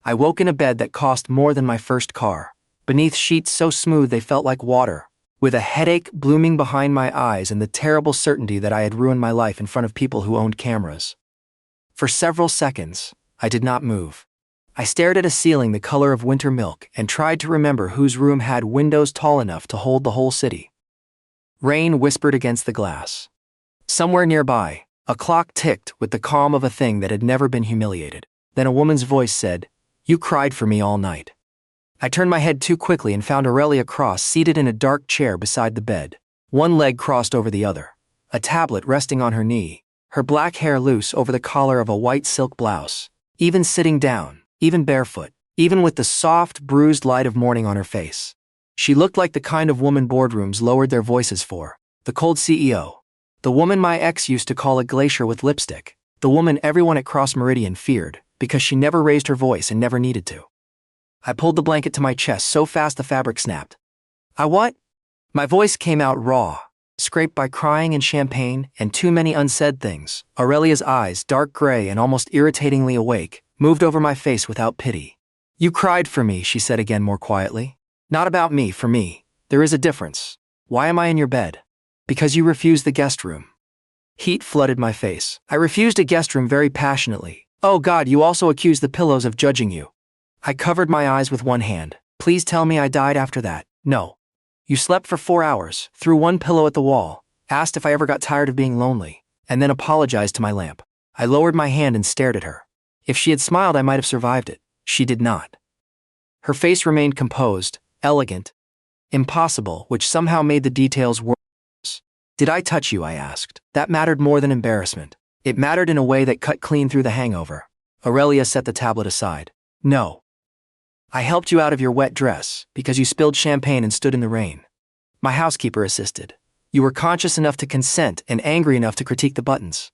I woke in a bed that cost more than my first car, beneath sheets so smooth they felt like water, with a headache blooming behind my eyes and the terrible certainty that I had ruined my life in front of people who owned cameras. For several seconds, I did not move. I stared at a ceiling the color of winter milk and tried to remember whose room had windows tall enough to hold the whole city. Rain whispered against the glass. Somewhere nearby, a clock ticked with the calm of a thing that had never been humiliated. Then a woman's voice said, "You cried for me all night." I turned my head too quickly and found Aurelia Cross seated in a dark chair beside the bed, one leg crossed over the other, a tablet resting on her knee, her black hair loose over the collar of a white silk blouse. Even sitting down, even barefoot, even with the soft, bruised light of morning on her face, she looked like the kind of woman boardrooms lowered their voices for, the cold CEO, the woman my ex used to call a glacier with lipstick, the woman everyone at Cross Meridian feared because she never raised her voice and never needed to. I pulled the blanket to my chest so fast the fabric snapped. "I what?" My voice came out raw, scraped by crying and champagne and too many unsaid things. Aurelia's eyes, dark gray and almost irritatingly awake, moved over my face without pity. "You cried for me," she said again more quietly. "Not about me, for me. There is a difference. Why am I in your bed?" "Because you refused the guest room." Heat flooded my face. I refused a guest room very passionately. "Oh God, you also accused the pillows of judging you." I covered my eyes with one hand. "Please tell me I died after that." "No. You slept for 4 hours, threw one pillow at the wall, asked if I ever got tired of being lonely, and then apologized to my lamp." I lowered my hand and stared at her. If she had smiled, I might have survived it. She did not. Her face remained composed, elegant, impossible, which somehow made the details worse. "Did I touch you?" I asked. That mattered more than embarrassment. It mattered in a way that cut clean through the hangover. Aurelia set the tablet aside. "No. I helped you out of your wet dress because you spilled champagne and stood in the rain. My housekeeper assisted. You were conscious enough to consent and angry enough to critique the buttons.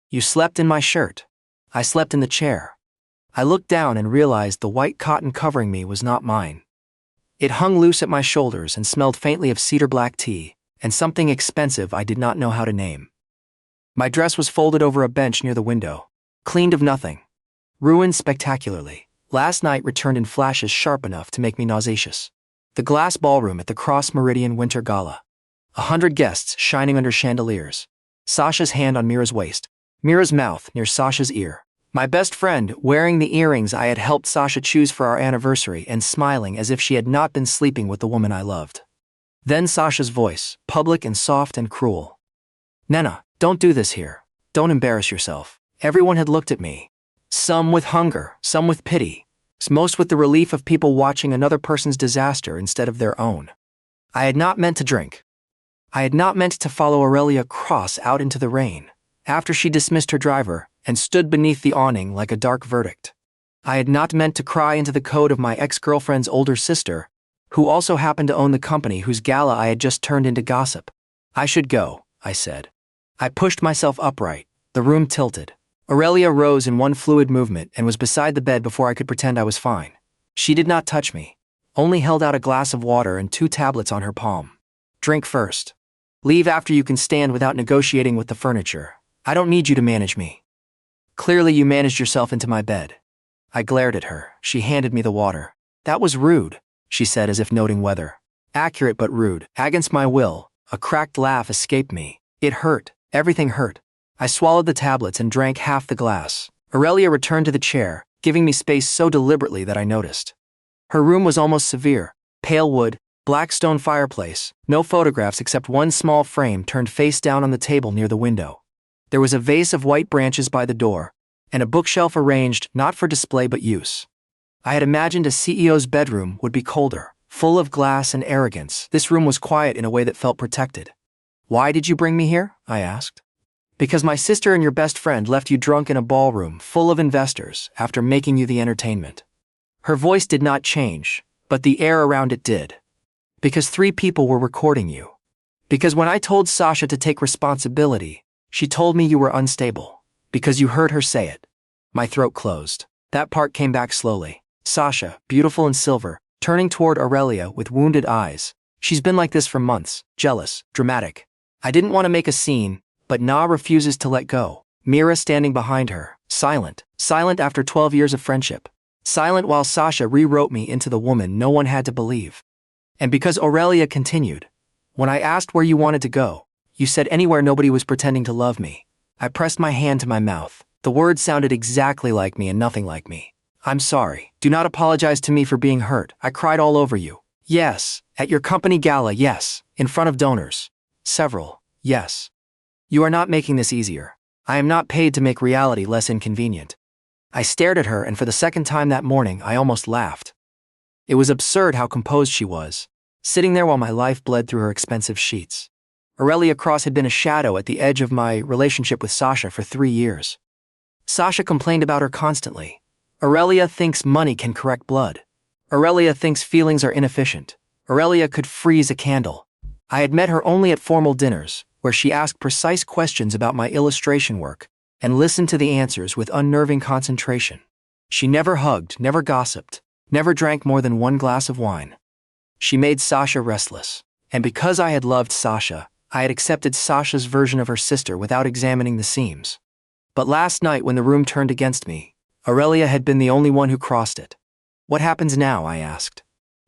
You slept in my shirt. I slept in the chair." I looked down and realized the white cotton covering me was not mine. It hung loose at my shoulders and smelled faintly of cedar black tea and something expensive I did not know how to name. My dress was folded over a bench near the window, cleaned of nothing, ruined spectacularly. Last night returned in flashes sharp enough to make me nauseous. The glass ballroom at the Cross Meridian Winter Gala. 100 guests shining under chandeliers. Sasha's hand on Mira's waist. Mira's mouth near Sasha's ear. My best friend wearing the earrings I had helped Sasha choose for our anniversary and smiling as if she had not been sleeping with the woman I loved. Then Sasha's voice, public and soft and cruel. "Nena, don't do this here. Don't embarrass yourself." Everyone had looked at me. Some with hunger, some with pity, most with the relief of people watching another person's disaster instead of their own. I had not meant to drink. I had not meant to follow Aurelia Cross out into the rain, after she dismissed her driver and stood beneath the awning like a dark verdict. I had not meant to cry into the code of my ex-girlfriend's older sister, who also happened to own the company whose gala I had just turned into gossip. "I should go," I said. I pushed myself upright. The room tilted. Aurelia rose in one fluid movement and was beside the bed before I could pretend I was fine. She did not touch me, only held out a glass of water and 2 tablets on her palm. "Drink first. Leave after you can stand without negotiating with the furniture. I don't need you to manage me. Clearly you managed yourself into my bed." I glared at her. She handed me the water. "That was rude," she said as if noting weather. "Accurate but rude." Against my will, a cracked laugh escaped me. It hurt. Everything hurt. I swallowed the tablets and drank half the glass. Aurelia returned to the chair, giving me space so deliberately that I noticed. Her room was almost severe. Pale wood, black stone fireplace, no photographs except one small frame turned face down on the table near the window. There was a vase of white branches by the door, and a bookshelf arranged not for display but use. I had imagined a CEO's bedroom would be colder, full of glass and arrogance. This room was quiet in a way that felt protected. "Why did you bring me here?" I asked. "Because my sister and your best friend left you drunk in a ballroom full of investors after making you the entertainment." Her voice did not change, but the air around it did. "Because 3 people were recording you. Because when I told Sasha to take responsibility, she told me you were unstable. Because you heard her say it." My throat closed. That part came back slowly. Sasha, beautiful and silver, turning toward Aurelia with wounded eyes. "She's been like this for months, jealous, dramatic. I didn't want to make a scene, but Na refuses to let go." Mira standing behind her, silent after 12 years of friendship. silent while Sasha rewrote me into the woman no one had to believe. And because Aurelia continued, when I asked where you wanted to go, you said anywhere nobody was pretending to love me. I pressed my hand to my mouth. The words sounded exactly like me and nothing like me. I'm sorry. Do not apologize to me for being hurt. I cried all over you. Yes. At your company gala, yes. In front of donors. Several. Yes. You are not making this easier. I am not paid to make reality less inconvenient. I stared at her, and for the second time that morning, I almost laughed. It was absurd how composed she was, sitting there while my life bled through her expensive sheets. Aurelia Cross had been a shadow at the edge of my relationship with Sasha for 3 years. Sasha complained about her constantly. Aurelia thinks money can correct blood. Aurelia thinks feelings are inefficient. Aurelia could freeze a candle. I had met her only at formal dinners, where she asked precise questions about my illustration work and listened to the answers with unnerving concentration. She never hugged, never gossiped, never drank more than 1 glass of wine. She made Sasha restless, and because I had loved Sasha, I had accepted Sasha's version of her sister without examining the seams. But last night when the room turned against me, Aurelia had been the only one who crossed it. What happens now? I asked.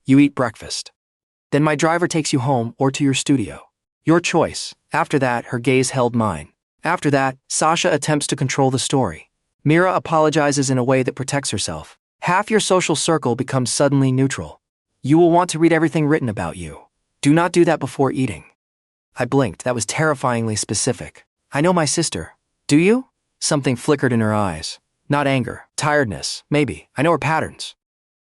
You eat breakfast. Then my driver takes you home or to your studio. Your choice. After that, her gaze held mine. After that, Sasha attempts to control the story. Mira apologizes in a way that protects herself. Half your social circle becomes suddenly neutral. You will want to read everything written about you. Do not do that before eating. I blinked. That was terrifyingly specific. I know my sister. Do you? Something flickered in her eyes. Not anger, tiredness, maybe. I know her patterns.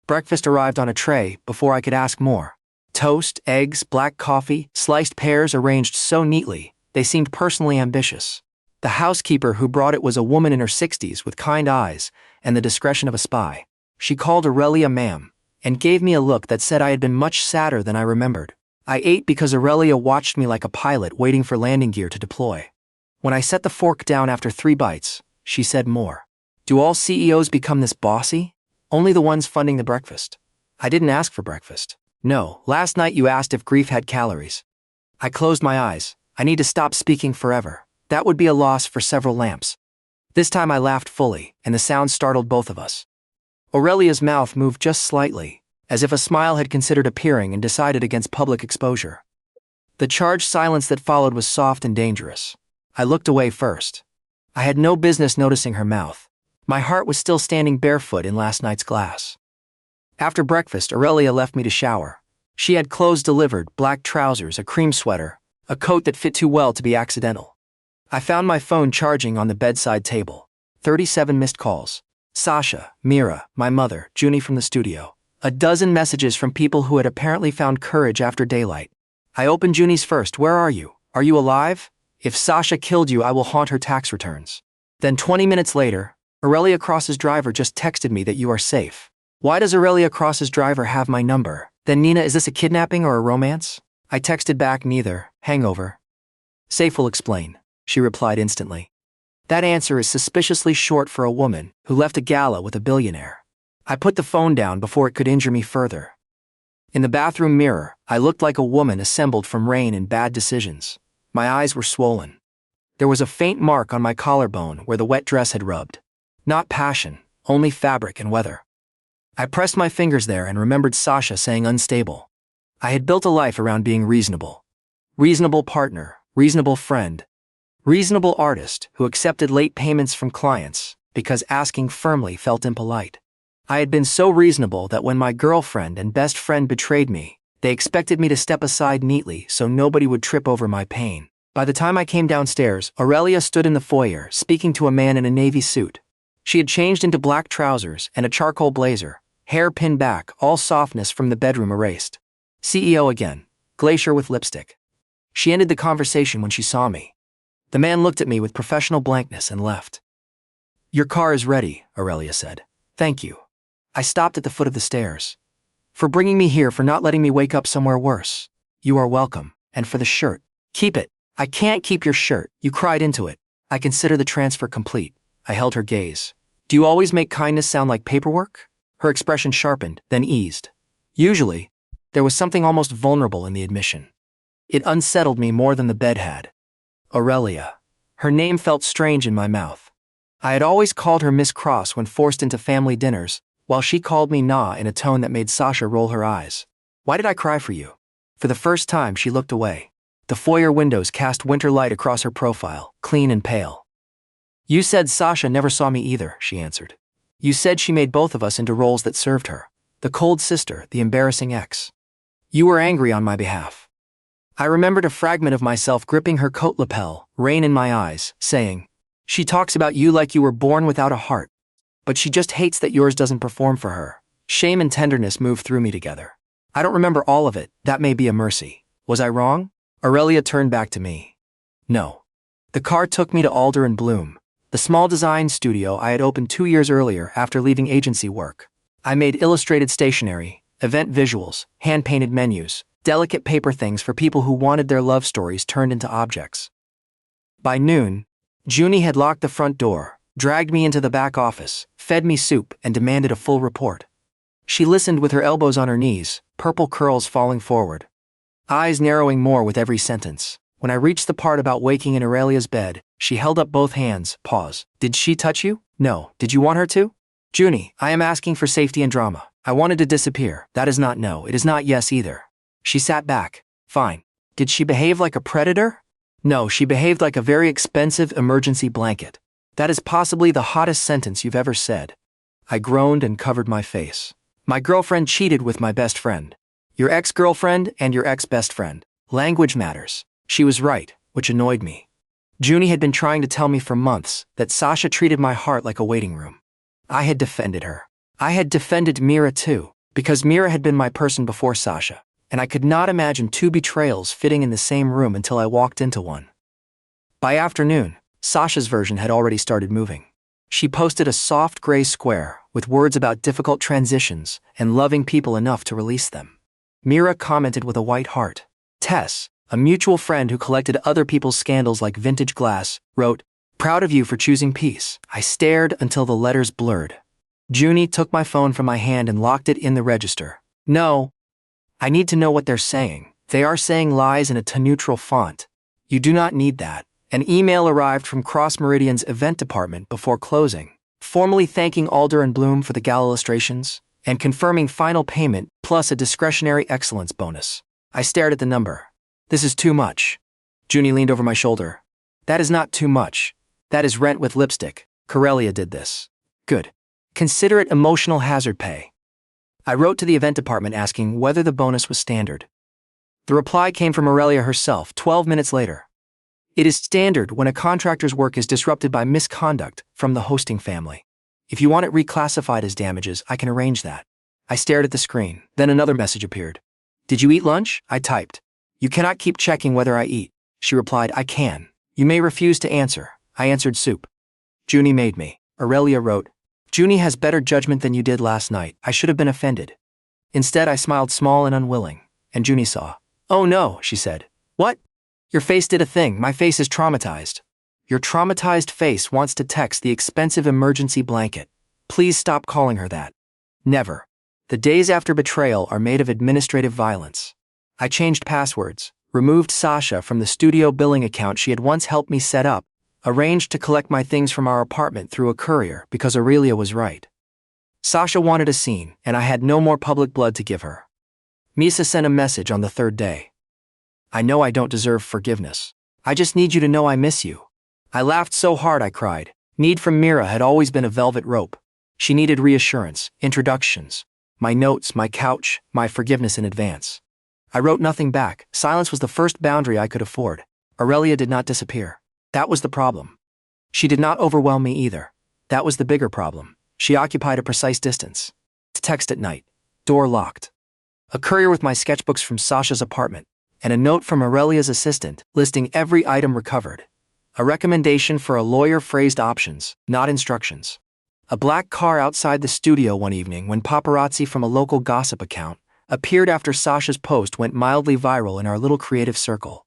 Breakfast arrived on a tray before I could ask more. Toast, eggs, black coffee, sliced pears arranged so neatly, they seemed personally ambitious. The housekeeper who brought it was a woman in her 60s with kind eyes and the discretion of a spy. She called Aurelia ma'am and gave me a look that said I had been much sadder than I remembered. I ate because Aurelia watched me like a pilot waiting for landing gear to deploy. When I set the fork down after 3 bites, she said more. Do all CEOs become this bossy? Only the ones funding the breakfast. I didn't ask for breakfast. No, last night you asked if grief had calories. I closed my eyes. I need to stop speaking forever. That would be a loss for several lamps. This time I laughed fully, and the sound startled both of us. Aurelia's mouth moved just slightly, as if a smile had considered appearing and decided against public exposure. The charged silence that followed was soft and dangerous. I looked away first. I had no business noticing her mouth. My heart was still standing barefoot in last night's glass. After breakfast, Aurelia left me to shower. She had clothes delivered, black trousers, a cream sweater, a coat that fit too well to be accidental. I found my phone charging on the bedside table. 37 missed calls. Sasha, Mira, my mother, Junie from the studio. A dozen messages from people who had apparently found courage after daylight. I opened Junie's first. Where are you? Are you alive? If Sasha killed you, I will haunt her tax returns. Then 20 minutes later, Aurelia Cross's driver just texted me that you are safe. Why does Aurelia Cross's driver have my number? Then Nina, is this a kidnapping or a romance? I texted back, neither. Hangover. Safe will explain, she replied instantly. That answer is suspiciously short for a woman who left a gala with a billionaire. I put the phone down before it could injure me further. In the bathroom mirror, I looked like a woman assembled from rain and bad decisions. My eyes were swollen. There was a faint mark on my collarbone where the wet dress had rubbed. Not passion, only fabric and weather. I pressed my fingers there and remembered Sasha saying unstable. I had built a life around being reasonable. Reasonable partner, reasonable friend, reasonable artist who accepted late payments from clients because asking firmly felt impolite. I had been so reasonable that when my girlfriend and best friend betrayed me, they expected me to step aside neatly so nobody would trip over my pain. By the time I came downstairs, Aurelia stood in the foyer speaking to a man in a navy suit. She had changed into black trousers and a charcoal blazer, hair pinned back, all softness from the bedroom erased. CEO again, glacier with lipstick. She ended the conversation when she saw me. The man looked at me with professional blankness and left. Your car is ready, Aurelia said. Thank you. I stopped at the foot of the stairs. For bringing me here, for not letting me wake up somewhere worse. You are welcome. And for the shirt. Keep it. I can't keep your shirt. You cried into it. I consider the transfer complete. I held her gaze. Do you always make kindness sound like paperwork? Her expression sharpened, then eased. Usually, there was something almost vulnerable in the admission. It unsettled me more than the bed had. Aurelia. Her name felt strange in my mouth. I had always called her Miss Cross when forced into family dinners, while she called me nah in a tone that made Sasha roll her eyes. Why did I cry for you? For the first time, she looked away. The foyer windows cast winter light across her profile, clean and pale. You said Sasha never saw me either, she answered. You said she made both of us into roles that served her. The cold sister, the embarrassing ex. You were angry on my behalf. I remembered a fragment of myself gripping her coat lapel, rain in my eyes, saying, she talks about you like you were born without a heart. But she just hates that yours doesn't perform for her. Shame and tenderness moved through me together. I don't remember all of it, that may be a mercy. Was I wrong? Aurelia turned back to me. No. The car took me to Alder and Bloom, the small design studio I had opened 2 years earlier after leaving agency work. I made illustrated stationery, event visuals, hand-painted menus, delicate paper things for people who wanted their love stories turned into objects. By noon, Junie had locked the front door, dragged me into the back office, fed me soup, and demanded a full report. She listened with her elbows on her knees, purple curls falling forward, eyes narrowing more with every sentence. When I reached the part about waking in Aurelia's bed, she held up both hands. Pause. Did she touch you? No. Did you want her to? Junie, I am asking for safety and drama. I wanted to disappear. That is not no. It is not yes either. She sat back. Fine. Did she behave like a predator? No, she behaved like a very expensive emergency blanket. That is possibly the hottest sentence you've ever said. I groaned and covered my face. My girlfriend cheated with my best friend. Your ex-girlfriend and your ex-best friend. Language matters. She was right, which annoyed me. Junie had been trying to tell me for months that Sasha treated my heart like a waiting room. I had defended her. I had defended Mira too, because Mira had been my person before Sasha, and I could not imagine two betrayals fitting in the same room until I walked into one. By afternoon, Sasha's version had already started moving. She posted a soft gray square with words about difficult transitions and loving people enough to release them. Mira commented with a white heart. Tess, a mutual friend who collected other people's scandals like vintage glass, wrote, "Proud of you for choosing peace." I stared until the letters blurred. Junie took my phone from my hand and locked it in the register. No. I need to know what they're saying. They are saying lies in a neutral font. You do not need that. An email arrived from Cross Meridian's event department before closing, formally thanking Alder and Bloom for the gala illustrations, and confirming final payment plus a discretionary excellence bonus. I stared at the number. This is too much. Junie leaned over my shoulder. That is not too much. That is rent with lipstick. Aurelia did this. Good. Consider it emotional hazard pay. I wrote to the event department asking whether the bonus was standard. The reply came from Aurelia herself 12 minutes later. It is standard when a contractor's work is disrupted by misconduct from the hosting family. If you want it reclassified as damages, I can arrange that. I stared at the screen. Then another message appeared. Did you eat lunch? I typed. You cannot keep checking whether I eat. She replied, I can. You may refuse to answer. I answered soup. Junie made me. Aurelia wrote, Junie has better judgment than you did last night. I should have been offended. Instead, I smiled small and unwilling, and Junie saw. Oh no, she said. What? Your face did a thing. My face is traumatized. Your traumatized face wants to text the expensive emergency blanket. Please stop calling her that. Never. The days after betrayal are made of administrative violence. I changed passwords, removed Sasha from the studio billing account she had once helped me set up, arranged to collect my things from our apartment through a courier because Aurelia was right. Sasha wanted a scene, and I had no more public blood to give her. Misa sent a message on the third day. I know I don't deserve forgiveness. I just need you to know I miss you. I laughed so hard I cried. Need from Mira had always been a velvet rope. She needed reassurance, introductions, my notes, my couch, my forgiveness in advance. I wrote nothing back. Silence was the first boundary I could afford. Aurelia did not disappear. That was the problem. She did not overwhelm me either. That was the bigger problem. She occupied a precise distance. To text at night. Door locked. A courier with my sketchbooks from Sasha's apartment, and a note from Aurelia's assistant listing every item recovered. A recommendation for a lawyer phrased options, not instructions. A black car outside the studio one evening when paparazzi from a local gossip account appeared after Sasha's post went mildly viral in our little creative circle.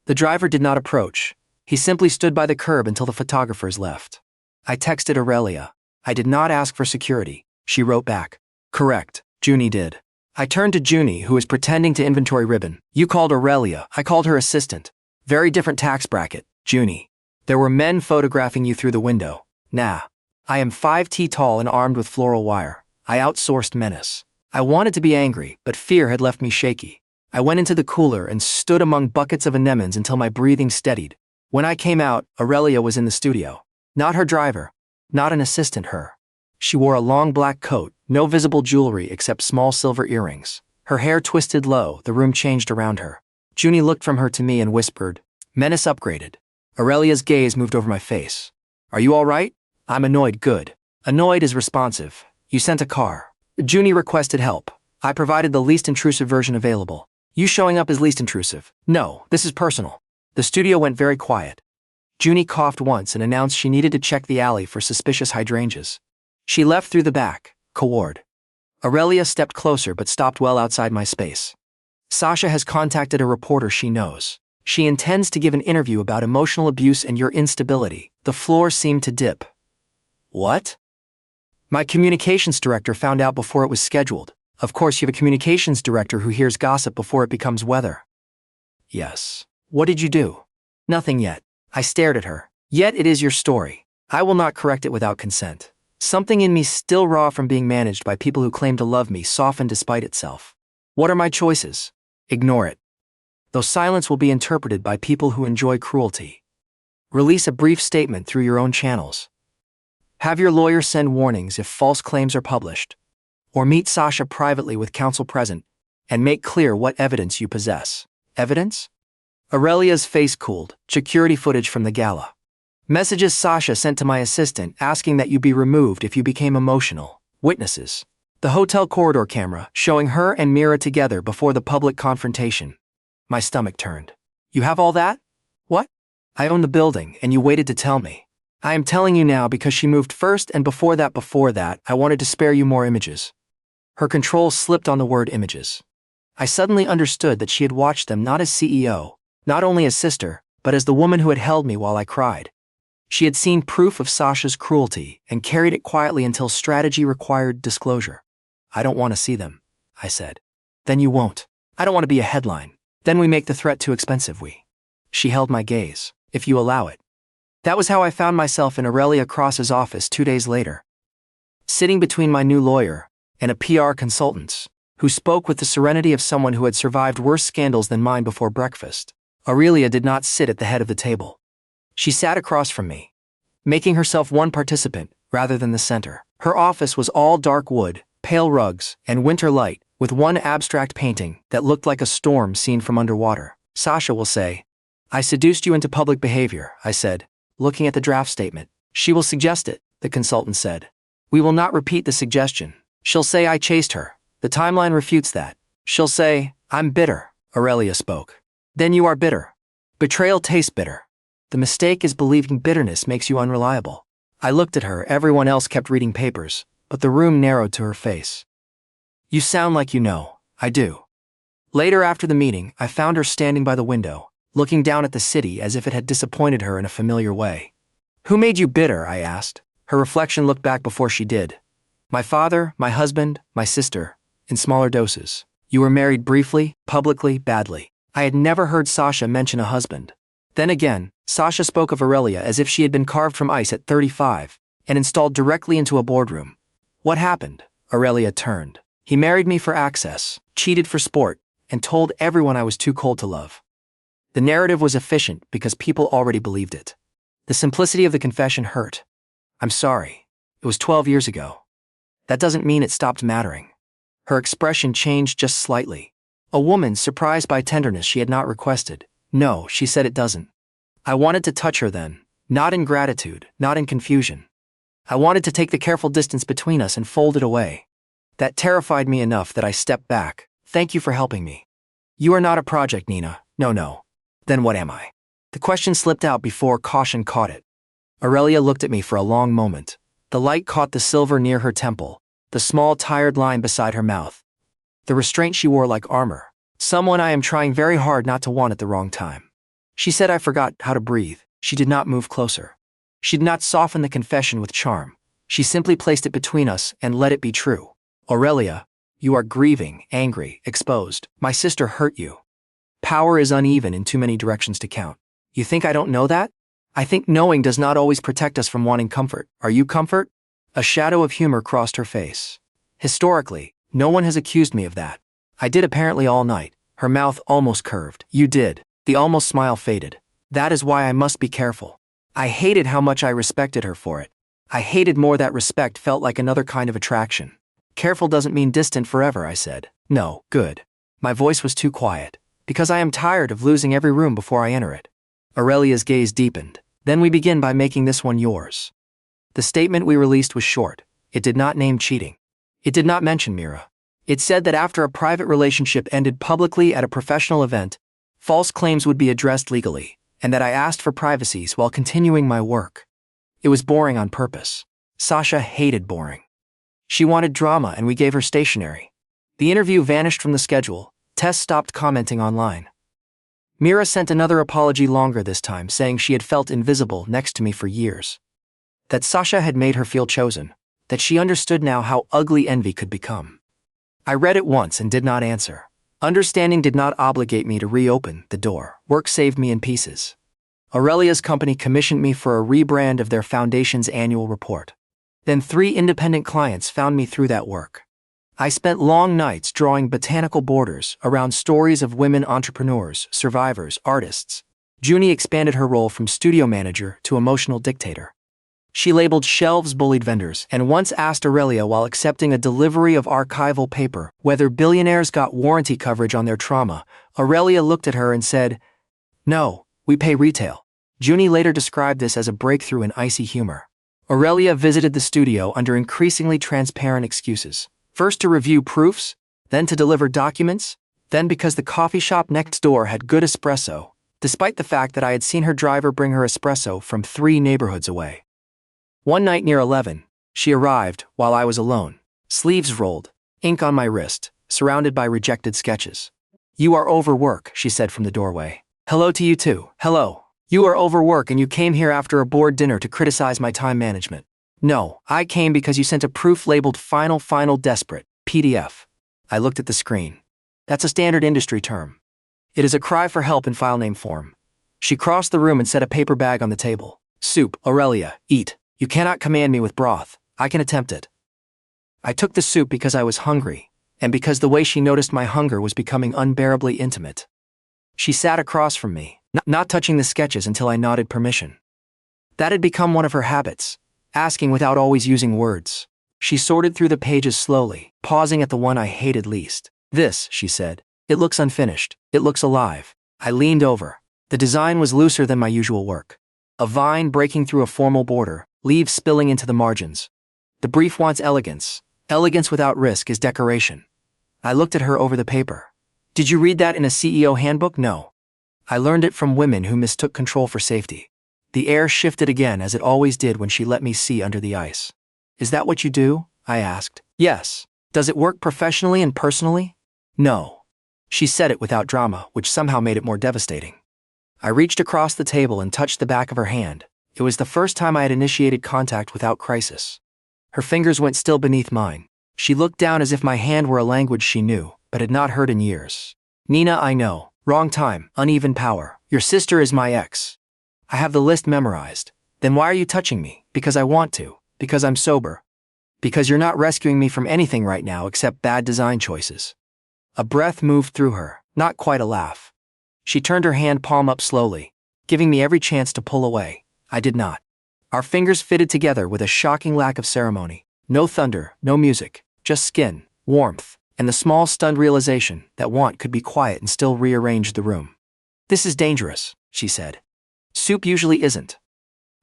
The driver did not approach. He simply stood by the curb until the photographers left. I texted Aurelia. I did not ask for security. She wrote back. Correct. Junie did. I turned to Junie, who was pretending to inventory ribbon. You called Aurelia. I called her assistant. Very different tax bracket. Junie. There were men photographing you through the window. Nah. I am 5't tall and armed with floral wire. I outsourced menace. I wanted to be angry, but fear had left me shaky. I went into the cooler and stood among buckets of anemones until my breathing steadied. When I came out, Aurelia was in the studio. Not her driver. Not an assistant, her. She wore a long black coat, no visible jewelry except small silver earrings. Her hair twisted low, the room changed around her. Junie looked from her to me and whispered, "Menace upgraded." Aurelia's gaze moved over my face. "Are you all right?" "I'm annoyed." "Good." Annoyed is responsive. "You sent a car." Junie requested help. I provided the least intrusive version available. "You showing up is least intrusive." "No, this is personal." The studio went very quiet. Junie coughed once and announced she needed to check the alley for suspicious hydrangeas. She left through the back, coward. Aurelia stepped closer but stopped well outside my space. "Sasha has contacted a reporter she knows. She intends to give an interview about emotional abuse and your instability." The floor seemed to dip. "What?" "My communications director found out before it was scheduled." "Of course you have a communications director who hears gossip before it becomes weather." "Yes." "What did you do?" "Nothing yet." I stared at her. "Yet it is your story. I will not correct it without consent." Something in me still raw from being managed by people who claim to love me softened despite itself. "What are my choices?" "Ignore it. Though silence will be interpreted by people who enjoy cruelty. Release a brief statement through your own channels. Have your lawyer send warnings if false claims are published. Or meet Sasha privately with counsel present and make clear what evidence you possess." "Evidence?" Aurelia's face cooled. "Security footage from the gala. Messages Sasha sent to my assistant asking that you be removed if you became emotional. Witnesses. The hotel corridor camera showing her and Mira together before the public confrontation." My stomach turned. "You have all that?" "What?" "I own the building and you waited to tell me." "I am telling you now because she moved first and before that, I wanted to spare you more images." Her control slipped on the word images. I suddenly understood that she had watched them not as CEO, not only as sister, but as the woman who had held me while I cried. She had seen proof of Sasha's cruelty and carried it quietly until strategy required disclosure. "I don't want to see them," I said. "Then you won't." "I don't want to be a headline. Then we make the threat too expensive." She held my gaze. "If you allow it." That was how I found myself in Aurelia Cross's office 2 days later. Sitting between my new lawyer and a PR consultant, who spoke with the serenity of someone who had survived worse scandals than mine before breakfast. Aurelia did not sit at the head of the table. She sat across from me, making herself one participant rather than the center. Her office was all dark wood, pale rugs, and winter light, with one abstract painting that looked like a storm seen from underwater. "Sasha will say, 'I seduced you into public behavior,'" I said, looking at the draft statement. "She will suggest it," the consultant said. "We will not repeat the suggestion. She'll say I chased her. The timeline refutes that. She'll say, 'I'm bitter,'" Aurelia spoke. "Then you are bitter. Betrayal tastes bitter. The mistake is believing bitterness makes you unreliable." I looked at her. Everyone else kept reading papers, but the room narrowed to her face. "You sound like you know." "I do." Later after the meeting, I found her standing by the window, looking down at the city as if it had disappointed her in a familiar way. "Who made you bitter?" I asked. Her reflection looked back before she did. "My father, my husband, my sister, in smaller doses." "You were married briefly, publicly, badly." I had never heard Sasha mention a husband. Then again, Sasha spoke of Aurelia as if she had been carved from ice at 35 and installed directly into a boardroom. "What happened?" Aurelia turned. "He married me for access, cheated for sport, and told everyone I was too cold to love." The narrative was efficient because people already believed it. The simplicity of the confession hurt. "I'm sorry. It was 12 years ago." "That doesn't mean it stopped mattering." Her expression changed just slightly. A woman surprised by tenderness she had not requested. "No," she said, "it doesn't. I wanted to touch her then, not in gratitude, not in confusion. I wanted to take the careful distance between us and fold it away. That terrified me enough that I stepped back. Thank you for helping me." "You are not a project, Nina." No. "Then what am I?" The question slipped out before caution caught it. Aurelia looked at me for a long moment. The light caught the silver near her temple, the small tired line beside her mouth. The restraint she wore like armor. Someone I am trying very hard not to want at the wrong time. She said I forgot how to breathe. She did not move closer. She did not soften the confession with charm. She simply placed it between us and let it be true. "Aurelia, you are grieving, angry, exposed. My sister hurt you. Power is uneven in too many directions to count. You think I don't know that? I think knowing does not always protect us from wanting comfort. Are you comfort?" A shadow of humor crossed her face. Historically, no one has accused me of that. I did apparently all night. Her mouth almost curved. You did. The almost smile faded. That is why I must be careful. I hated how much I respected her for it. I hated more that respect felt like another kind of attraction. Careful doesn't mean distant forever, I said. No, good. My voice was too quiet, because I am tired of losing every room before I enter it. Aurelia's gaze deepened. Then we begin by making this one yours. The statement we released was short. It did not name cheating. It did not mention Mira. It said that after a private relationship ended publicly at a professional event, false claims would be addressed legally, and that I asked for privacy while continuing my work. It was boring on purpose. Sasha hated boring. She wanted drama, and we gave her stationery. The interview vanished from the schedule. Tess stopped commenting online. Mira sent another apology longer this time, saying she had felt invisible next to me for years. That Sasha had made her feel chosen. That she understood now how ugly envy could become. I read it once and did not answer. Understanding did not obligate me to reopen the door. Work saved me in pieces. Aurelia's company commissioned me for a rebrand of their foundation's annual report. Then 3 independent clients found me through that work. I spent long nights drawing botanical borders around stories of women entrepreneurs, survivors, artists. Junie expanded her role from studio manager to emotional dictator. She labeled shelves bullied vendors and once asked Aurelia while accepting a delivery of archival paper whether billionaires got warranty coverage on their trauma. Aurelia looked at her and said, "No, we pay retail." Junie later described this as a breakthrough in icy humor. Aurelia visited the studio under increasingly transparent excuses. First to review proofs, then to deliver documents, then because the coffee shop next door had good espresso, despite the fact that I had seen her driver bring her espresso from 3 neighborhoods away. One night near 11, she arrived while I was alone, sleeves rolled, ink on my wrist, surrounded by rejected sketches. "You are overwork," she said from the doorway. "Hello to you too." "Hello. You are overwork and you came here after a board dinner to criticize my time management." "No, I came because you sent a proof labeled final desperate, PDF." I looked at the screen. That's a standard industry term. It is a cry for help in file name form. She crossed the room and set a paper bag on the table. "Soup, Aurelia, eat. You cannot command me with broth. I can attempt it." I took the soup because I was hungry, and because the way she noticed my hunger was becoming unbearably intimate. She sat across from me, not touching the sketches until I nodded permission. That had become one of her habits, asking without always using words. She sorted through the pages slowly, pausing at the one I hated least. "This," she said. "It looks unfinished. It looks alive." I leaned over. The design was looser than my usual work. A vine breaking through a formal border, leaves spilling into the margins. The brief wants elegance. Elegance without risk is decoration. I looked at her over the paper. "Did you read that in a CEO handbook?" "No. I learned it from women who mistook control for safety." The air shifted again as it always did when she let me see under the ice. "Is that what you do?" I asked. "Yes. Does it work professionally and personally?" "No." She said it without drama, which somehow made it more devastating. I reached across the table and touched the back of her hand. It was the first time I had initiated contact without crisis. Her fingers went still beneath mine. She looked down as if my hand were a language she knew, but had not heard in years. "Nina, I know. Wrong time, uneven power. Your sister is my ex. I have the list memorized. Then why are you touching me?" "Because I want to. Because I'm sober. Because you're not rescuing me from anything right now except bad design choices." A breath moved through her, not quite a laugh. She turned her hand palm up slowly, giving me every chance to pull away. I did not. Our fingers fitted together with a shocking lack of ceremony. No thunder, no music, just skin, warmth, and the small stunned realization that want could be quiet and still rearrange the room. "This is dangerous," she said. "Soup usually isn't."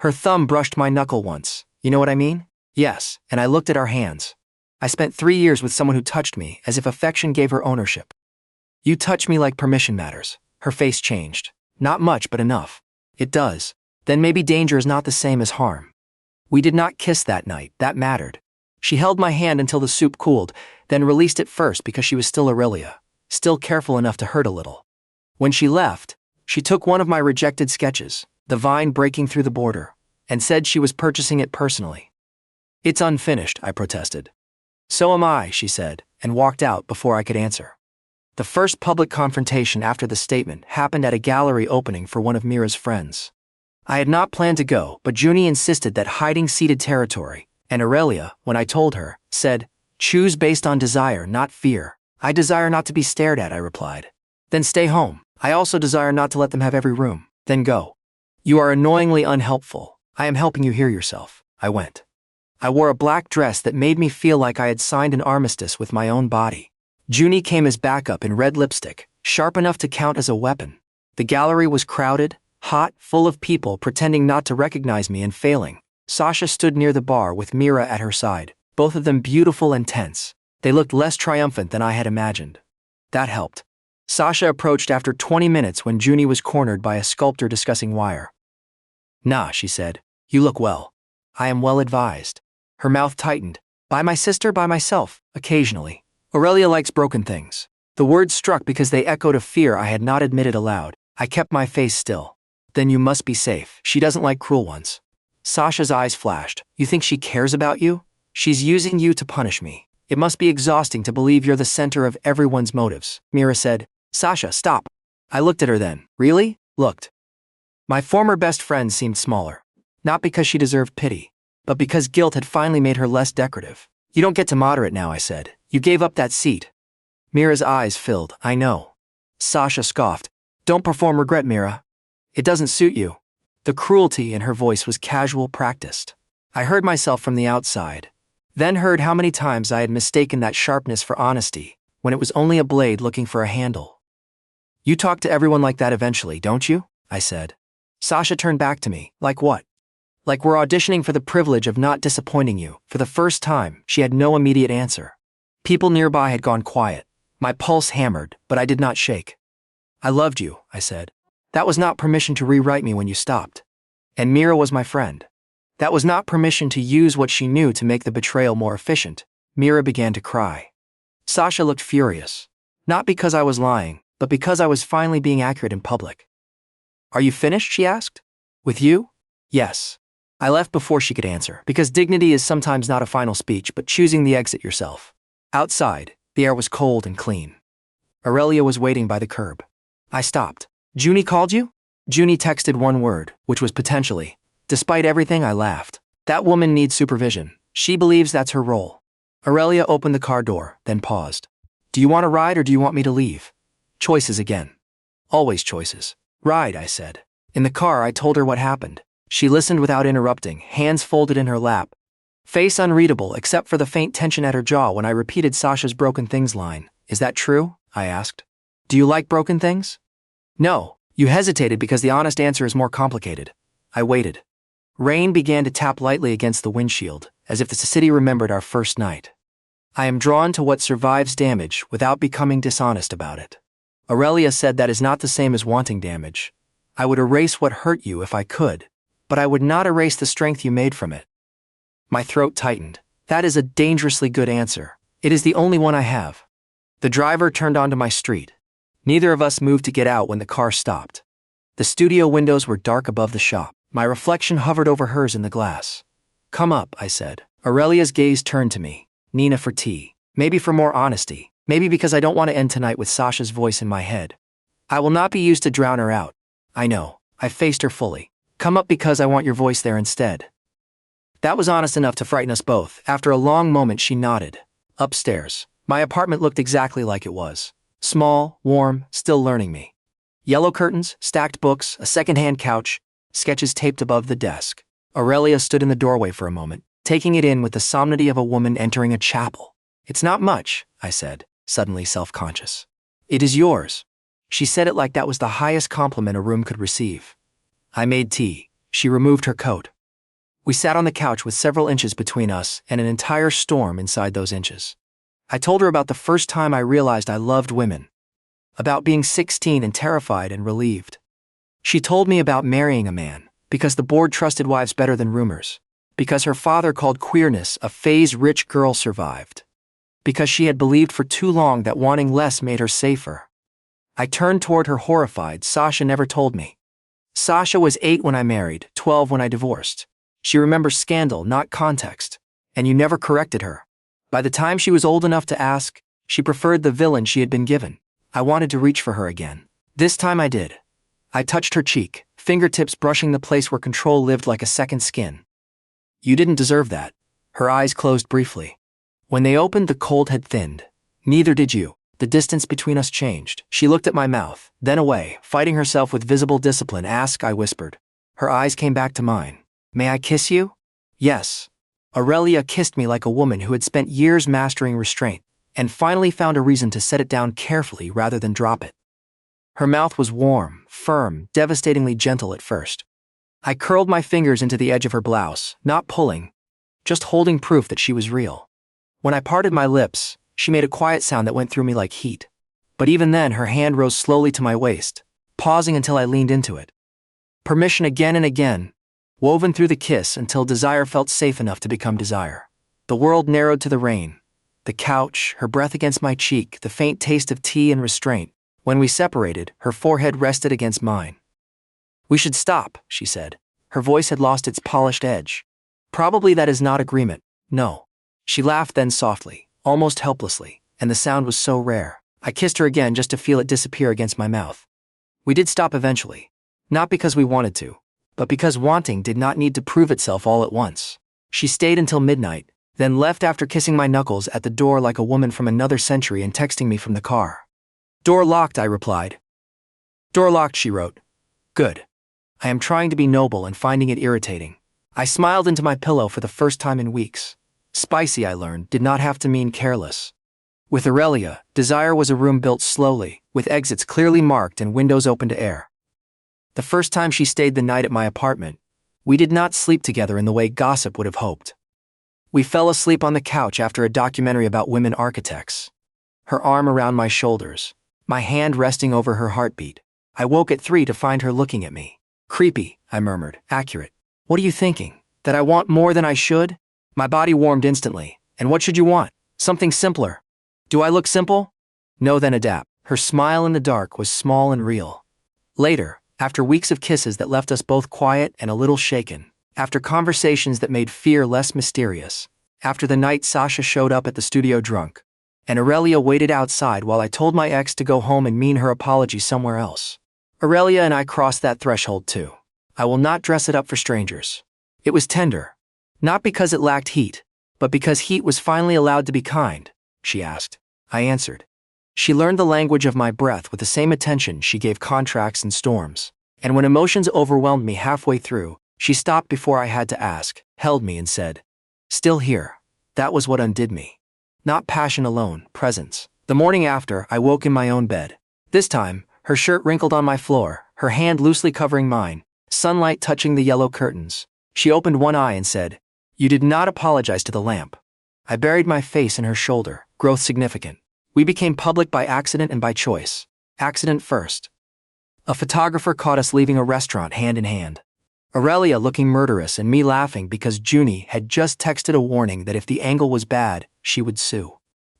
Her thumb brushed my knuckle once. "You know what I mean?" "Yes," and I looked at our hands. I spent 3 years with someone who touched me as if affection gave her ownership. "You touch me like permission matters." Her face changed. "Not much, but enough." "It does. Then maybe danger is not the same as harm." We did not kiss that night. That mattered. She held my hand until the soup cooled, then released it first because she was still Aurelia, still careful enough to hurt a little. When she left, she took one of my rejected sketches, the vine breaking through the border, and said she was purchasing it personally. "It's unfinished," I protested. "So am I," she said, and walked out before I could answer. The first public confrontation after the statement happened at a gallery opening for one of Mira's friends. I had not planned to go, but Junie insisted that hiding ceded territory, and Aurelia, when I told her, said, Choose based on desire, not fear. I desire not to be stared at, I replied. Then stay home. I also desire not to let them have every room. Then go. You are annoyingly unhelpful. I am helping you hear yourself. I went. I wore a black dress that made me feel like I had signed an armistice with my own body. Junie came as backup in red lipstick, sharp enough to count as a weapon. The gallery was crowded, hot, full of people pretending not to recognize me and failing. Sasha stood near the bar with Mira at her side, both of them beautiful and tense. They looked less triumphant than I had imagined. That helped. Sasha approached after 20 minutes when Junie was cornered by a sculptor discussing wire. Nah, she said. You look well. I am well advised. Her mouth tightened. By my sister, by myself, occasionally. Aurelia likes broken things. The words struck because they echoed a fear I had not admitted aloud. I kept my face still. Then you must be safe. She doesn't like cruel ones. Sasha's eyes flashed. You think she cares about you? She's using you to punish me. It must be exhausting to believe you're the center of everyone's motives. Mira said. Sasha, stop. I looked at her then. Really? Looked. My former best friend seemed smaller. Not because she deserved pity, but because guilt had finally made her less decorative. You don't get to moderate now, I said. You gave up that seat. Mira's eyes filled. I know. Sasha scoffed. Don't perform regret, Mira. It doesn't suit you. The cruelty in her voice was casual, practiced. I heard myself from the outside, then heard how many times I had mistaken that sharpness for honesty, when it was only a blade looking for a handle. You talk to everyone like that eventually, don't you? I said. Sasha turned back to me. Like what? Like we're auditioning for the privilege of not disappointing you. For the first time, she had no immediate answer. People nearby had gone quiet. My pulse hammered, but I did not shake. I loved you, I said. That was not permission to rewrite me when you stopped. And Mira was my friend. That was not permission to use what she knew to make the betrayal more efficient. Mira began to cry. Sasha looked furious. Not because I was lying, but because I was finally being accurate in public. Are you finished? She asked. With you? Yes. I left before she could answer, because dignity is sometimes not a final speech, but choosing the exit yourself. Outside, the air was cold and clean. Aurelia was waiting by the curb. I stopped. Junie called you? Junie texted one word, which was potentially. Despite everything, I laughed. That woman needs supervision. She believes that's her role. Aurelia opened the car door, then paused. Do you want to ride or do you want me to leave? Choices again. Always choices. Ride, I said. In the car, I told her what happened. She listened without interrupting, hands folded in her lap. Face unreadable except for the faint tension at her jaw when I repeated Sasha's broken things line. Is that true? I asked. Do you like broken things? No. You hesitated because the honest answer is more complicated. I waited. Rain began to tap lightly against the windshield, as if the city remembered our first night. I am drawn to what survives damage without becoming dishonest about it. Aurelia said that is not the same as wanting damage. I would erase what hurt you if I could, but I would not erase the strength you made from it. My throat tightened. That is a dangerously good answer. It is the only one I have. The driver turned onto my street. Neither of us moved to get out when the car stopped. The studio windows were dark above the shop. My reflection hovered over hers in the glass. Come up, I said. Aurelia's gaze turned to me. Nina for tea. Maybe for more honesty. Maybe because I don't want to end tonight with Sasha's voice in my head. I will not be used to drown her out. I know. I faced her fully. Come up because I want your voice there instead. That was honest enough to frighten us both. After a long moment, she nodded. Upstairs. My apartment looked exactly like it was. Small, warm, still learning me. Yellow curtains, stacked books, a second-hand couch, sketches taped above the desk. Aurelia stood in the doorway for a moment, taking it in with the solemnity of a woman entering a chapel. It's not much, I said, suddenly self-conscious. It is yours. She said it like that was the highest compliment a room could receive. I made tea. She removed her coat. We sat on the couch with several inches between us and an entire storm inside those inches. I told her about the first time I realized I loved women. About being 16 and terrified and relieved. She told me about marrying a man, because the board trusted wives better than rumors. Because her father called queerness a phase rich girl survived. Because she had believed for too long that wanting less made her safer. I turned toward her horrified. Sasha never told me. Sasha was 8 when I married, 12 when I divorced. She remembers scandal, not context. And you never corrected her. By the time she was old enough to ask, she preferred the villain she had been given. I wanted to reach for her again. This time I did. I touched her cheek, fingertips brushing the place where control lived like a second skin. You didn't deserve that. Her eyes closed briefly. When they opened, the cold had thinned. Neither did you. The distance between us changed. She looked at my mouth, then away, fighting herself with visible discipline. Ask, I whispered. Her eyes came back to mine. May I kiss you? Yes. Aurelia kissed me like a woman who had spent years mastering restraint, and finally found a reason to set it down carefully rather than drop it. Her mouth was warm, firm, devastatingly gentle at first. I curled my fingers into the edge of her blouse, not pulling, just holding proof that she was real. When I parted my lips, she made a quiet sound that went through me like heat. But even then, her hand rose slowly to my waist, pausing until I leaned into it. Permission again and again, woven through the kiss until desire felt safe enough to become desire. The world narrowed to the rain. The couch, her breath against my cheek, the faint taste of tea and restraint. When we separated, her forehead rested against mine. We should stop, she said. Her voice had lost its polished edge. Probably that is not agreement. No. She laughed then softly, almost helplessly, and the sound was so rare. I kissed her again just to feel it disappear against my mouth. We did stop eventually. Not because we wanted to, but because wanting did not need to prove itself all at once. She stayed until midnight, then left after kissing my knuckles at the door like a woman from another century and texting me from the car. Door locked, I replied. Door locked, she wrote. Good. I am trying to be noble and finding it irritating. I smiled into my pillow for the first time in weeks. Spicy, I learned, did not have to mean careless. With Aurelia, desire was a room built slowly, with exits clearly marked and windows open to air. The first time she stayed the night at my apartment, we did not sleep together in the way gossip would have hoped. We fell asleep on the couch after a documentary about women architects. Her arm around my shoulders, my hand resting over her heartbeat. I woke at 3 to find her looking at me. Creepy, I murmured. Accurate. What are you thinking? That I want more than I should? My body warmed instantly. And what should you want? Something simpler. Do I look simple? No, then adapt. Her smile in the dark was small and real. Later, after weeks of kisses that left us both quiet and a little shaken, after conversations that made fear less mysterious, after the night Sasha showed up at the studio drunk, and Aurelia waited outside while I told my ex to go home and mean her apology somewhere else. Aurelia and I crossed that threshold too. I will not dress it up for strangers. It was tender. Not because it lacked heat, but because heat was finally allowed to be kind, she asked. I answered. She learned the language of my breath with the same attention she gave contracts and storms. And when emotions overwhelmed me halfway through, she stopped before I had to ask, held me and said, still here. That was what undid me. Not passion alone, presence. The morning after, I woke in my own bed. This time, her shirt wrinkled on my floor, her hand loosely covering mine, sunlight touching the yellow curtains. She opened one eye and said, you did not apologize to the lamp. I buried my face in her shoulder, growth significant. We became public by accident and by choice. Accident first. A photographer caught us leaving a restaurant hand in hand. Aurelia looking murderous and me laughing because Junie had just texted a warning that if the angle was bad, she would sue.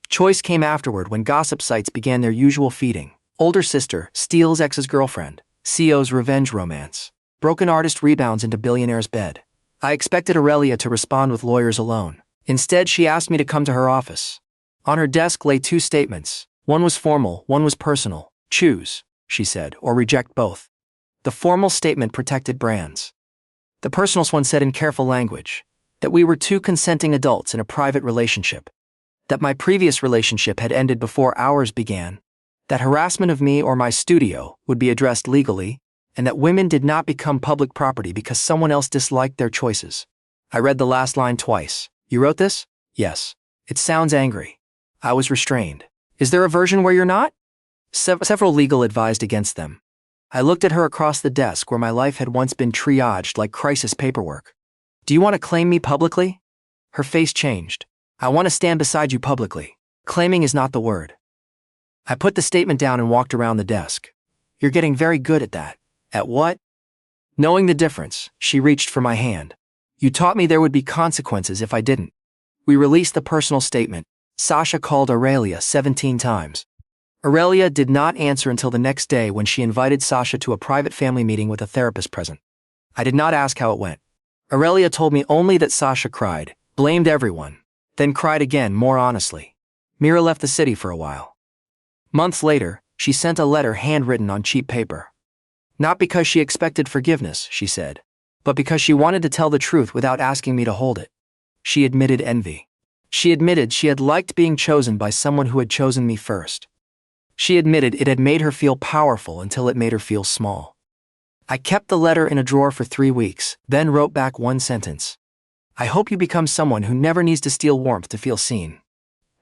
Choice came afterward when gossip sites began their usual feeding. Older sister steals ex's girlfriend. CO's revenge romance. Broken artist rebounds into billionaire's bed. I expected Aurelia to respond with lawyers alone. Instead, she asked me to come to her office. On her desk lay 2 statements. One was formal, one was personal. Choose, she said, or reject both. The formal statement protected brands. The personal one said in careful language that we were 2 consenting adults in a private relationship, that my previous relationship had ended before ours began, that harassment of me or my studio would be addressed legally, and that women did not become public property because someone else disliked their choices. I read the last line twice. You wrote this? Yes. It sounds angry. I was restrained. Is there a version where you're not? Several legal advised against them. I looked at her across the desk where my life had once been triaged like crisis paperwork. Do you want to claim me publicly? Her face changed. I want to stand beside you publicly. Claiming is not the word. I put the statement down and walked around the desk. You're getting very good at that. At what? Knowing the difference, she reached for my hand. You taught me there would be consequences if I didn't. We released the personal statement. Sasha called Aurelia 17 times. Aurelia did not answer until the next day when she invited Sasha to a private family meeting with a therapist present. I did not ask how it went. Aurelia told me only that Sasha cried, blamed everyone, then cried again more honestly. Mira left the city for a while. Months later, she sent a letter handwritten on cheap paper. Not because she expected forgiveness, she said, but because she wanted to tell the truth without asking me to hold it. She admitted envy. She admitted she had liked being chosen by someone who had chosen me first. She admitted it had made her feel powerful until it made her feel small. I kept the letter in a drawer for 3 weeks, then wrote back one sentence. I hope you become someone who never needs to steal warmth to feel seen.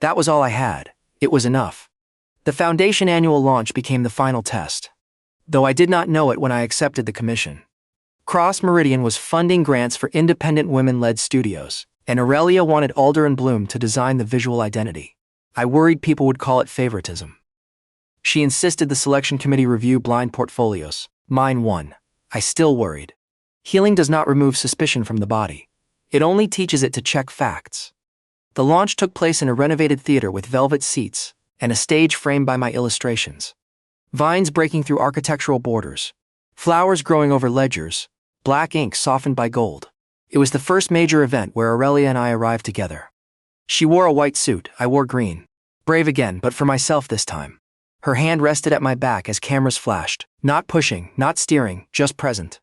That was all I had. It was enough. The foundation annual launch became the final test. Though I did not know it when I accepted the commission. Cross Meridian was funding grants for independent women-led studios, and Aurelia wanted Alder and Bloom to design the visual identity. I worried people would call it favoritism. She insisted the selection committee review blind portfolios. Mine won. I still worried. Healing does not remove suspicion from the body. It only teaches it to check facts. The launch took place in a renovated theater with velvet seats and a stage framed by my illustrations. Vines breaking through architectural borders. Flowers growing over ledgers. Black ink softened by gold. It was the first major event where Aurelia and I arrived together. She wore a white suit, I wore green. Brave again, but for myself this time. Her hand rested at my back as cameras flashed, not pushing, not steering, just present.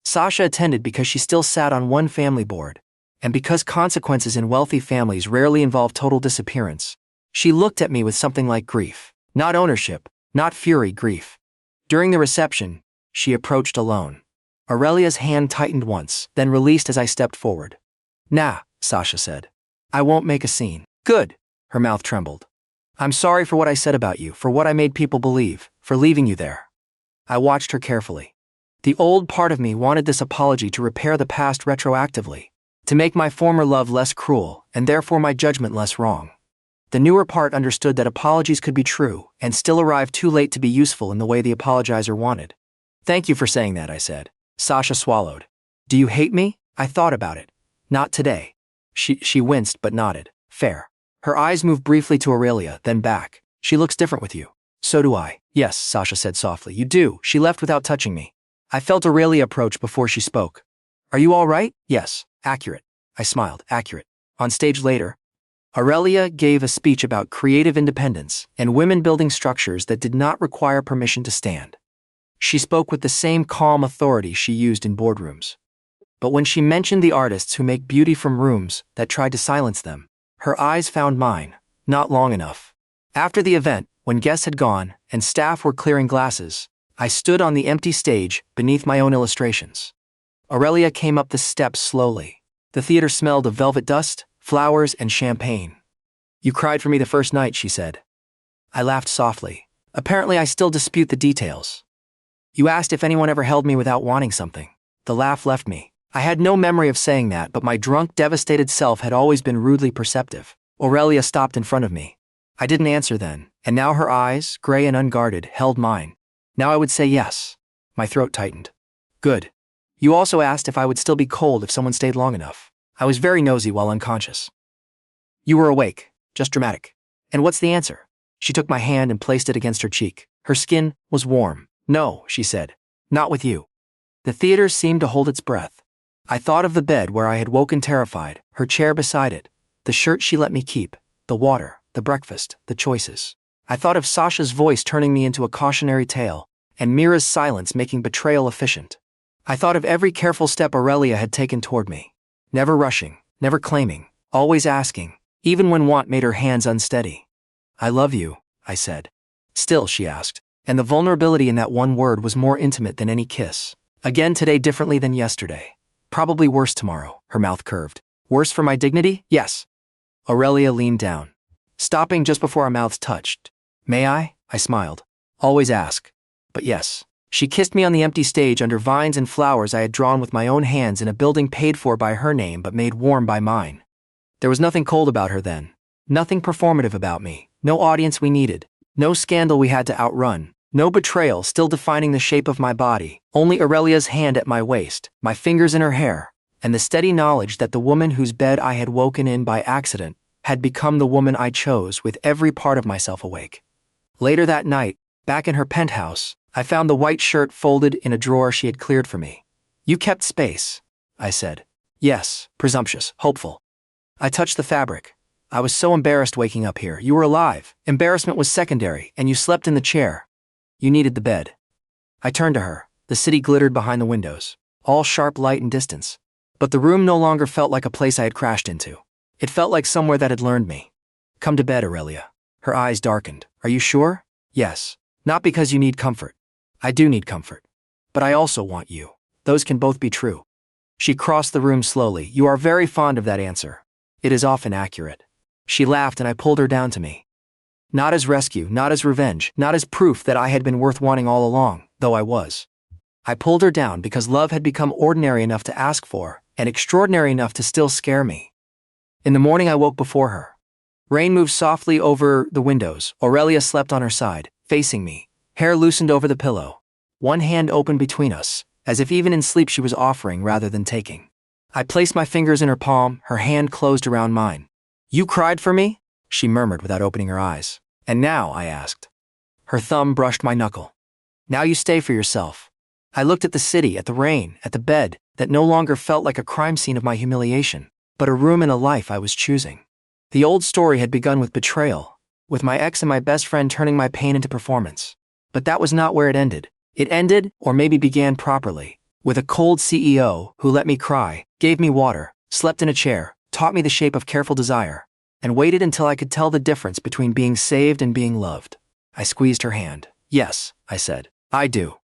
Sasha attended because she still sat on one family board, and because consequences in wealthy families rarely involve total disappearance. She looked at me with something like grief. Not ownership, not fury, grief. During the reception, she approached alone. Aurelia's hand tightened once, then released as I stepped forward. Nah, Sasha said. I won't make a scene. Good. Her mouth trembled. I'm sorry for what I said about you, for what I made people believe, for leaving you there. I watched her carefully. The old part of me wanted this apology to repair the past retroactively, to make my former love less cruel, and therefore my judgment less wrong. The newer part understood that apologies could be true, and still arrive too late to be useful in the way the apologizer wanted. Thank you for saying that, I said. Sasha swallowed. Do you hate me? I thought about it. Not today. She winced but nodded. Fair. Her eyes moved briefly to Aurelia, then back. She looks different with you. So do I. Yes, Sasha said softly. You do. She left without touching me. I felt Aurelia approach before she spoke. Are you all right? Yes. Accurate. I smiled. Accurate. On stage later, Aurelia gave a speech about creative independence and women building structures that did not require permission to stand. She spoke with the same calm authority she used in boardrooms. But when she mentioned the artists who make beauty from rooms that tried to silence them, her eyes found mine, not long enough. After the event, when guests had gone and staff were clearing glasses, I stood on the empty stage beneath my own illustrations. Aurelia came up the steps slowly. The theater smelled of velvet dust, flowers, and champagne. You cried for me the first night, she said. I laughed softly. Apparently I still dispute the details. You asked if anyone ever held me without wanting something. The laugh left me. I had no memory of saying that, but my drunk, devastated self had always been rudely perceptive. Aurelia stopped in front of me. I didn't answer then, and now her eyes, gray and unguarded, held mine. Now I would say yes. My throat tightened. Good. You also asked if I would still be cold if someone stayed long enough. I was very nosy while unconscious. You were awake, just dramatic. And what's the answer? She took my hand and placed it against her cheek. Her skin was warm. No, she said. Not with you. The theater seemed to hold its breath. I thought of the bed where I had woken terrified, her chair beside it, the shirt she let me keep, the water, the breakfast, the choices. I thought of Sasha's voice turning me into a cautionary tale, and Mira's silence making betrayal efficient. I thought of every careful step Aurelia had taken toward me. Never rushing, never claiming, always asking, even when want made her hands unsteady. I love you, I said. Still, she asked, and the vulnerability in that one word was more intimate than any kiss. Again today, differently than yesterday. Probably worse tomorrow, her mouth curved. Worse for my dignity? Yes. Aurelia leaned down, stopping just before our mouths touched. May I? I smiled. Always ask. But yes. She kissed me on the empty stage under vines and flowers I had drawn with my own hands in a building paid for by her name but made warm by mine. There was nothing cold about her then. Nothing performative about me. No audience we needed. No scandal we had to outrun. No betrayal still defining the shape of my body. Only Aurelia's hand at my waist, my fingers in her hair, and the steady knowledge that the woman whose bed I had woken in by accident had become the woman I chose with every part of myself awake. Later that night, back in her penthouse, I found the white shirt folded in a drawer she had cleared for me. You kept space, I said. Yes, presumptuous, hopeful. I touched the fabric. I was so embarrassed waking up here. You were alive. Embarrassment was secondary, and you slept in the chair. You needed the bed. I turned to her. The city glittered behind the windows, all sharp light and distance. But the room no longer felt like a place I had crashed into. It felt like somewhere that had learned me. Come to bed, Aurelia. Her eyes darkened. Are you sure? Yes. Not because you need comfort. I do need comfort. But I also want you. Those can both be true. She crossed the room slowly. You are very fond of that answer. It is often accurate. She laughed and I pulled her down to me. Not as rescue, not as revenge, not as proof that I had been worth wanting all along, though I was. I pulled her down because love had become ordinary enough to ask for, and extraordinary enough to still scare me. In the morning I woke before her. Rain moved softly over the windows. Aurelia slept on her side, facing me, hair loosened over the pillow. One hand open between us, as if even in sleep she was offering rather than taking. I placed my fingers in her palm, her hand closed around mine. You cried for me? She murmured without opening her eyes. And now, I asked. Her thumb brushed my knuckle. Now you stay for yourself. I looked at the city, at the rain, at the bed, that no longer felt like a crime scene of my humiliation, but a room in a life I was choosing. The old story had begun with betrayal, with my ex and my best friend turning my pain into performance. But that was not where it ended. It ended, or maybe began properly, with a cold CEO who let me cry, gave me water, slept in a chair, taught me the shape of careful desire, and waited until I could tell the difference between being saved and being loved. I squeezed her hand. Yes, I said. I do.